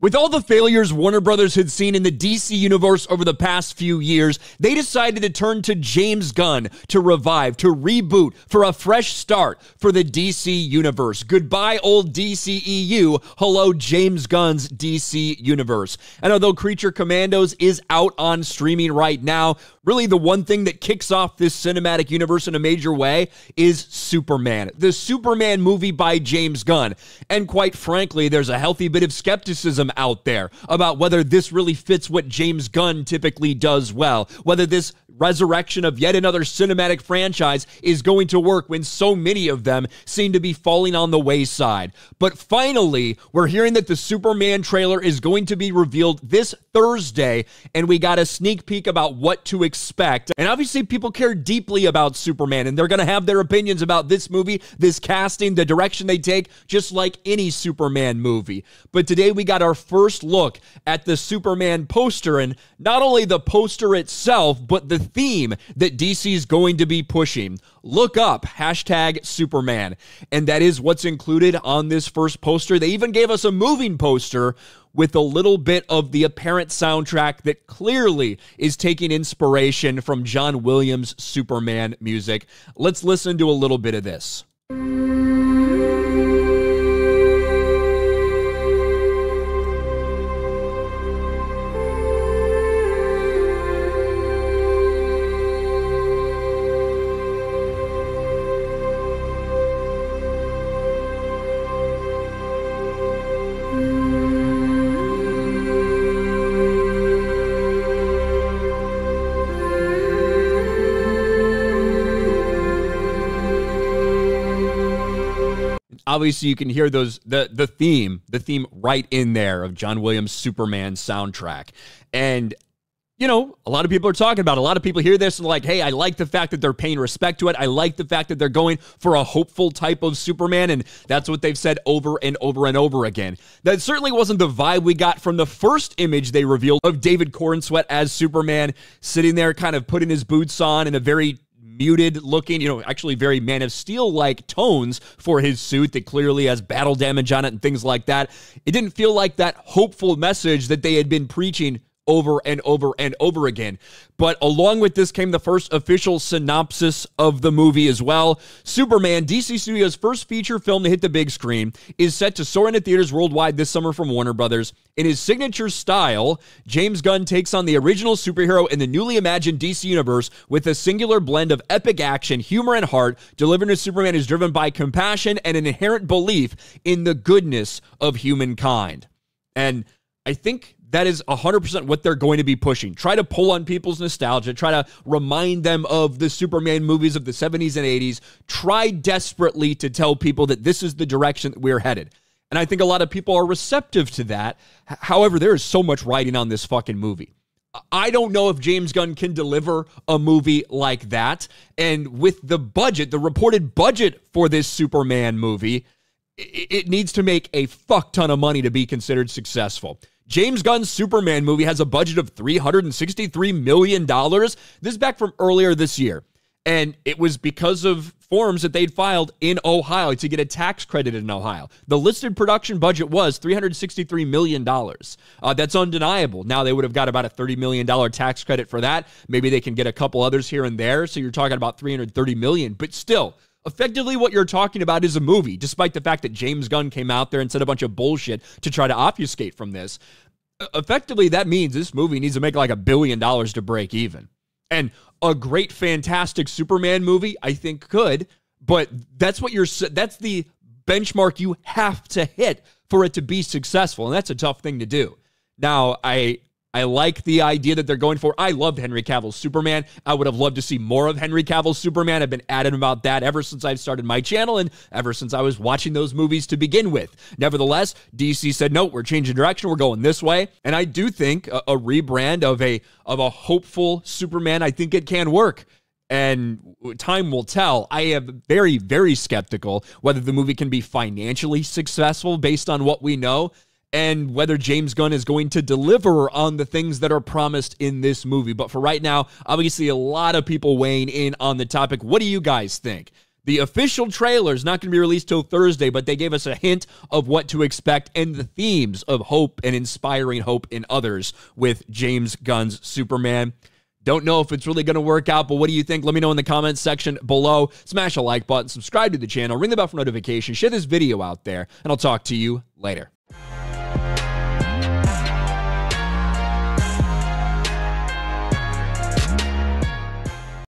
With all the failures Warner Brothers had seen in the DC universe over the past few years, they decided to turn to James Gunn to revive, to reboot, for a fresh start for the DC universe. Goodbye, old DCEU. Hello, James Gunn's DC universe. And although Creature Commandos is out on streaming right now, really the one thing that kicks off this cinematic universe in a major way is Superman, the Superman movie by James Gunn. And quite frankly, there's a healthy bit of skepticism out there about whether this really fits what James Gunn typically does well, whether this resurrection of yet another cinematic franchise is going to work when so many of them seem to be falling on the wayside. But finally, we're hearing that the Superman trailer is going to be revealed this Thursday, and we got a sneak peek about what to expect. And obviously, people care deeply about Superman, and they're going to have their opinions about this movie, this casting, the direction they take, just like any Superman movie. But today, we got our first look at the Superman poster, and not only the poster itself, but the theme that DC is going to be pushing. Look up #Superman. And that is what's included on this first poster. They even gave us a moving poster with a little bit of the apparent soundtrack that clearly is taking inspiration from John Williams' Superman music. Let's listen to a little bit of this. Obviously, you can hear the theme right in there of John Williams' Superman soundtrack. And, you know, a lot of people are talking about it. A lot of people hear this and like, hey, I like the fact that they're paying respect to it. I like the fact that they're going for a hopeful type of Superman. And that's what they've said over and over and over again. That certainly wasn't the vibe we got from the first image they revealed of David Corenswet as Superman, sitting there kind of putting his boots on in a very muted looking, actually very Man of Steel-like tones for his suit that clearly has battle damage on it and things like that. It didn't feel like that hopeful message that they had been preaching over and over and over again. But along with this came the first official synopsis of the movie as well. Superman, DC Studios' first feature film to hit the big screen, is set to soar into theaters worldwide this summer from Warner Brothers. In his signature style, James Gunn takes on the original superhero in the newly imagined DC universe with a singular blend of epic action, humor, and heart. Delivering to Superman is driven by compassion and an inherent belief in the goodness of humankind. And I think that is 100% what they're going to be pushing. Try to pull on people's nostalgia. Try to remind them of the Superman movies of the 70s and 80s. Try desperately to tell people that this is the direction that we're headed. And I think a lot of people are receptive to that. However, there is so much writing on this fucking movie. I don't know if James Gunn can deliver a movie like that. And with the budget, the reported budget for this Superman movie, it needs to make a fuck ton of money to be considered successful. James Gunn's Superman movie has a budget of $363 million. This is back from earlier this year. And it was because of forms that they'd filed in Ohio to get a tax credit in Ohio. The listed production budget was $363 million. That's undeniable. Now they would have got about a $30 million tax credit for that. Maybe they can get a couple others here and there. So you're talking about $330 million. But still, effectively what you're talking about is a movie, despite the fact that James Gunn came out there and said a bunch of bullshit to try to obfuscate from this. Effectively, that means this movie needs to make like $1 billion to break even. And a great, fantastic Superman movie, I think, could, but that's the benchmark you have to hit for it to be successful, and that's a tough thing to do. Now, I like the idea that they're going for. I loved Henry Cavill's Superman. I would have loved to see more of Henry Cavill's Superman. I've been adamant about that ever since I've started my channel and ever since I was watching those movies to begin with. Nevertheless, DC said, no, we're changing direction. We're going this way. And I do think a rebrand of a hopeful Superman, I think it can work. And time will tell. I am very, very skeptical whether the movie can be financially successful based on what we know, and whether James Gunn is going to deliver on the things that are promised in this movie. But for right now, obviously a lot of people weighing in on the topic. What do you guys think? The official trailer is not going to be released till Thursday, but they gave us a hint of what to expect and the themes of hope and inspiring hope in others with James Gunn's Superman. Don't know if it's really going to work out, but what do you think? Let me know in the comments section below. Smash a like button, subscribe to the channel, ring the bell for notifications, share this video out there, and I'll talk to you later.